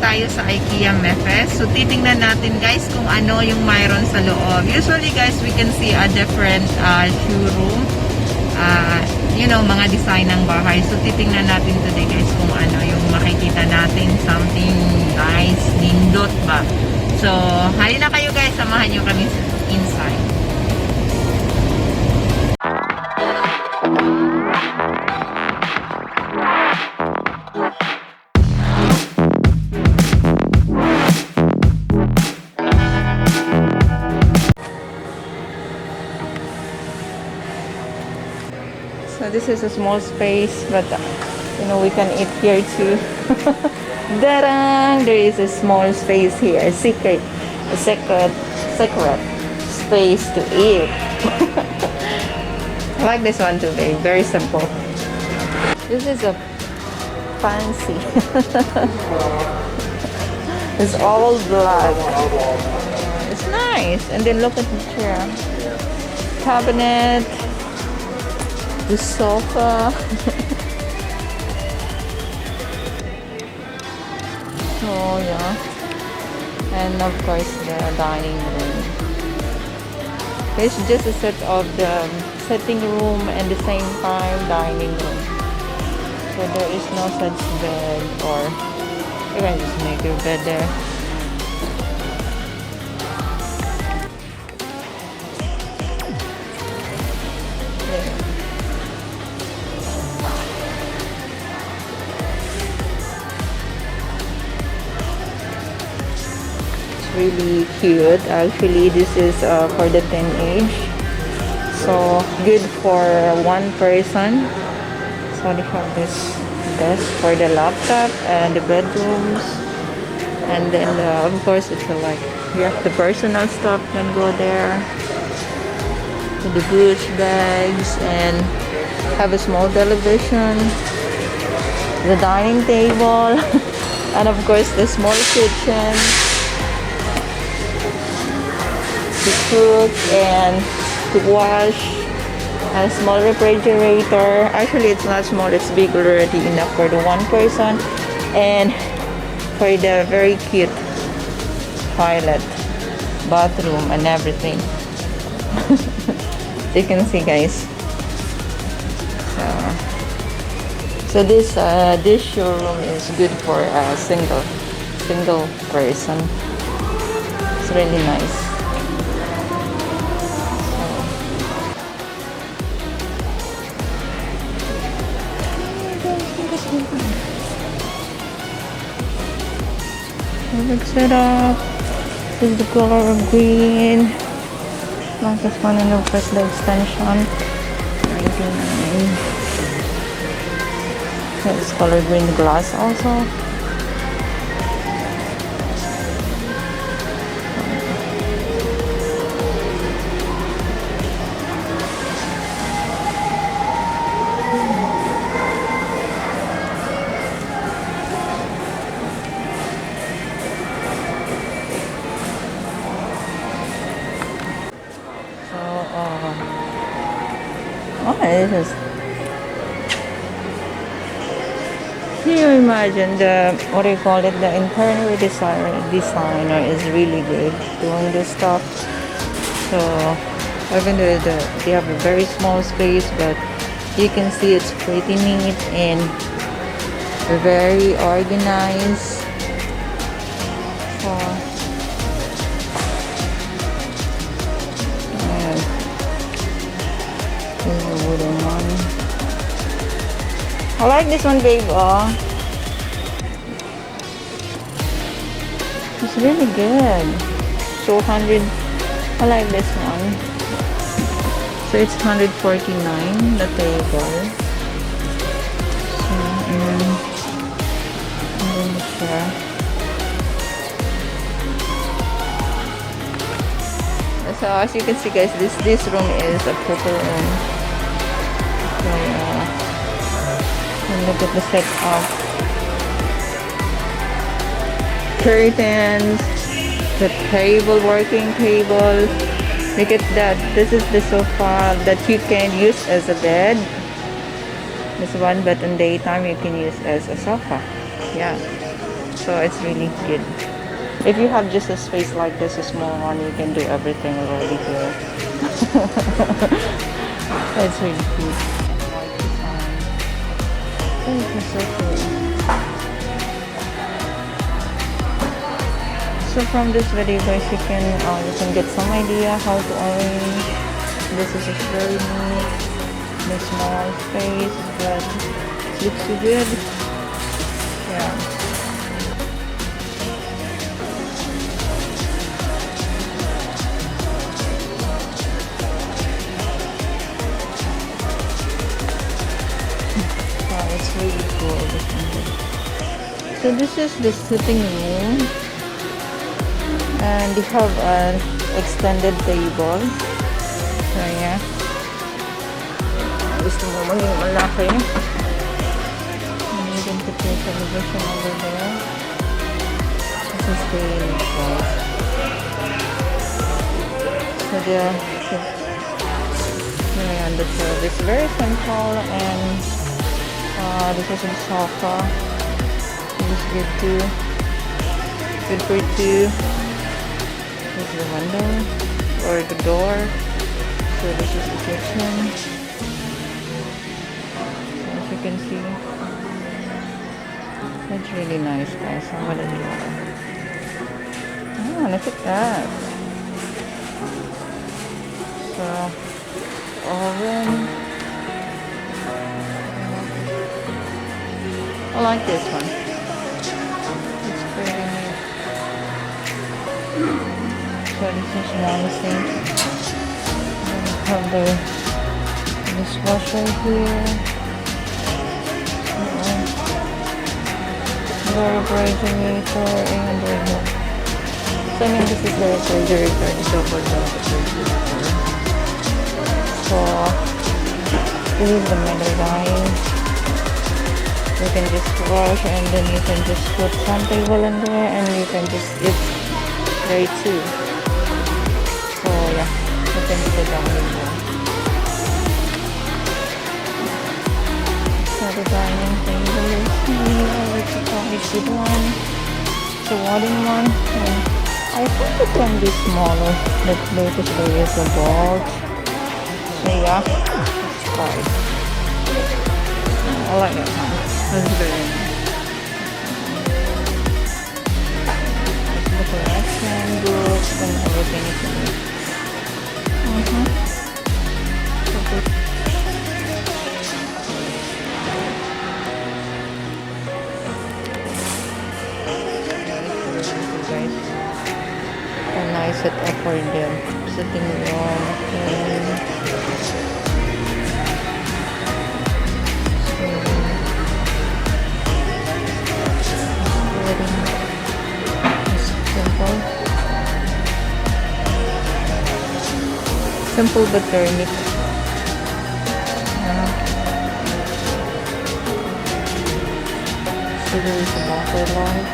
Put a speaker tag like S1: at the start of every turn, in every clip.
S1: tayo sa Ikea Mefes. So, titingnan natin guys kung ano yung mayroon sa loob. Usually guys, we can see a different showroom. You know, mga design ng bahay. So, titingnan natin today guys kung ano yung makikita natin. Something nice, nindot ba? So, halina kayo guys, samahan nyo kami inside. So this is a small space, but you know, we can eat here too. Darang! There is a small space here, a secret space to eat. I like this one too, babe. Very simple. This is a fancy. It's all black. It's nice. And then look at the chair, cabinet. The sofa. Oh yeah, and of course the dining room. It's just a set of the sitting room and the same time dining room. So there is no such bed, or you can just make your bed there. Really cute. Actually, this is for the teenage, so good for one person. So they have this desk for the laptop and the bedrooms, and then of course it's like you have the personal stuff can go there, the boots, bags, and have a small television, the dining table, and of course the small kitchen to cook and to wash, a small refrigerator. Actually, it's not small, it's big already, enough for the one person, and for the very cute toilet, bathroom, and everything. You can see, guys. So this showroom is good for a single person. It's really nice. Perfect setup. This is the color of green. Like this one, and press the extension. 99. This color green glass also. This is. Can you imagine the, what do you call it, the interior designer is really good doing this stuff. So even though they have a very small space, but you can see it's pretty neat and very organized. So wooden one. I like this one, babe. Oh, it's really good. So 100. I like this one. So it's 149 the table. So, and then the chair. So as you can see, guys, this room is a purple room. So, and look at the setup. Curtains, the table, working table. Look at that. This is the sofa that you can use as a bed. This one, but in daytime you can use as a sofa. Yeah. So it's really good. If you have just a space like this, a small one, you can do everything already here. It's really cute. And white design. Oh, it's so cool. So from this video guys, you can get some idea how to arrange. This is a very neat, in a small space, but it looks so good. Yeah. Wow, it's really cool. So this is the sitting room, and they have an extended table. So yeah, gusto mo maging malaki, and you can put your television over there. This is the size. So the service very simple, and this is a sofa. This is good too. Good for two. This is the window or the door. So this is the kitchen. As you can see, it's really nice, guys. I'm gonna do it. Oh, look at that. So oven. I like this one. It's pretty neat. So this is one sink. Have the dishwasher here. The refrigerator and the so I mean this is the refrigerator, the double door refrigerator. So this is the middle line. You can just wash, and then you can just put some table in there, and you can just eat there too. So yeah, you can do the dining room. So the dining table is here. It's a quite good one. It's a wooden one, and I think it can be smaller, but because there is a bolt. So yeah, it's fine. I like that one. That's very nice. The collection, books, and everything is in it. Guys, a nice setup for them. Sitting room. Simple but very neat. So there is a buffer light.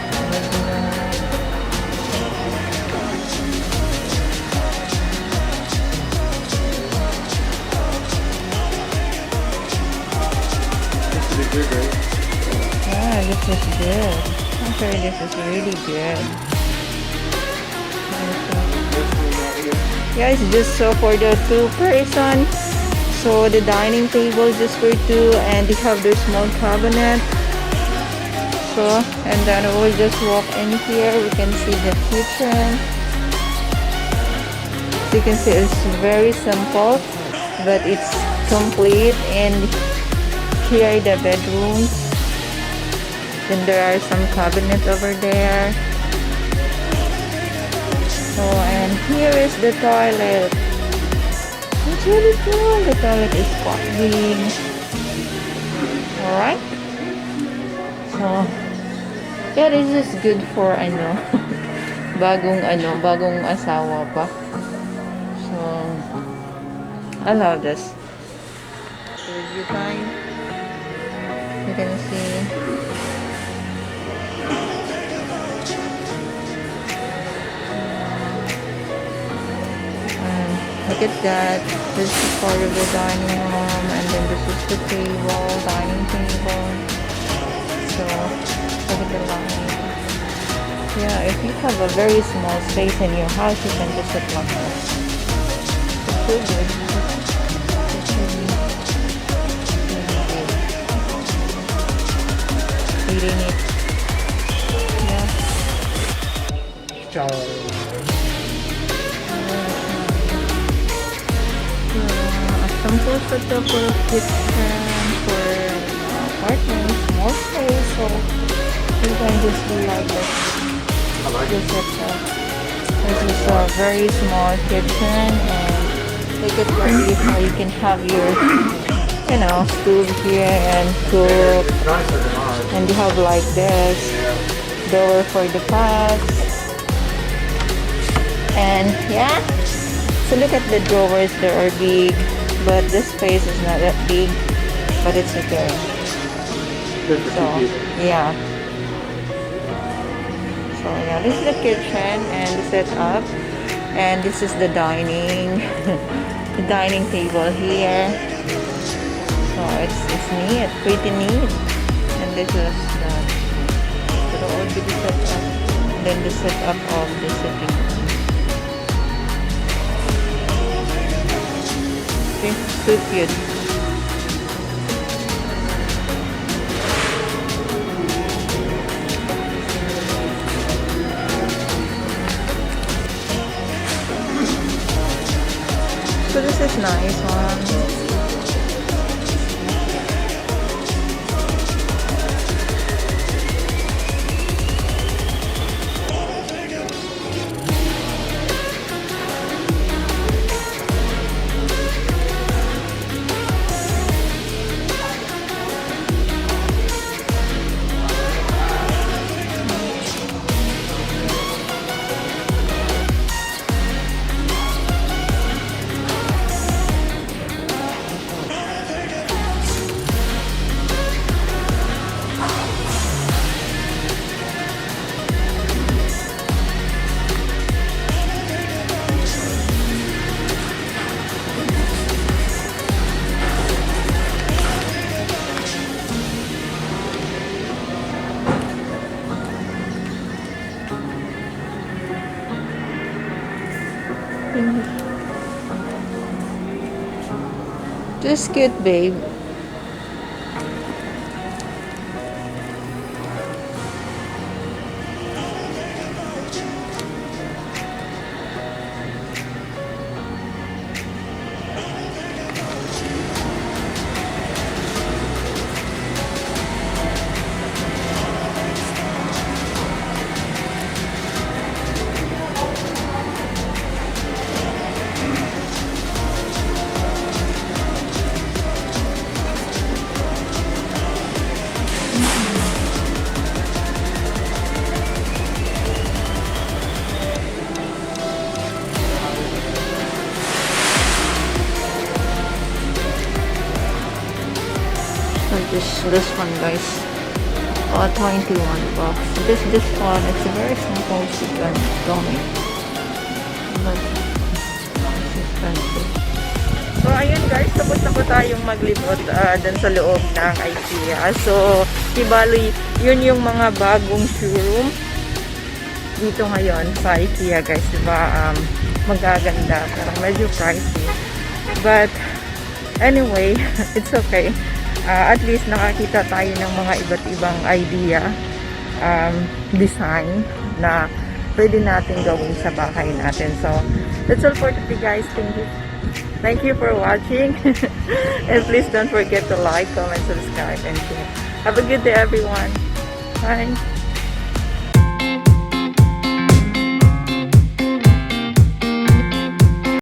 S2: This is good, right?
S1: Yeah, this is good. I'm sorry, this is really good. Yeah, it's just so for the two person. So the dining table just for two, and they have their small cabinet. So, and then we'll just walk in here. We can see the kitchen. So you can see it's very simple, but it's complete. And here are the bedrooms. Then there are some cabinets over there. So, and here is the toilet. It's really cool. The toilet is quite big. Alright. So, yeah, this is good for bagong asawa pa. So, I love this. Review time. You can see. Look at that. This is part of the dining room, and then this is the table, dining table. So look at the line. Yeah, if you have a very small space in your house, you can just set like that. It's so good. It's really neat. Yeah.
S2: Ciao.
S1: A simple setup for a kitchen, for apartment, small space, so you can just do like this.
S2: I like
S1: This
S2: it.
S1: setup. This is a very small kitchen, and make it ready so you can have your, stove here and cook.
S2: It's nicer than ours.
S1: And you have like this door for the pets. And yeah, so look at the drawers, they are big, but the space is not that big, but it's okay.
S2: Good for
S1: So
S2: two people.
S1: yeah, so yeah, this is the kitchen and the setup, and this is the dining the dining table here. So it's neat, pretty neat. And this is the would be the setup, and then the setup of the sitting room. Okay, so cute. So this is nice one. Just cute, babe. Like this one, guys. 21 bucks. This one, it's a very simple chicken tummy, but it's expensive. So ayun guys, tapos na po tayong maglibot dun sa loob ng IKEA. So ibali, yun yung mga bagong showroom dito ngayon sa IKEA, guys, diba? Magaganda, pero medyo pricey, but anyway, it's okay. At least nakakita tayo ng mga iba't ibang idea, design na pwede natin gawin sa bahay natin. So that's all for today, guys. Thank you for watching. And please don't forget to like, comment, subscribe, and share. Have a good day, everyone. Bye.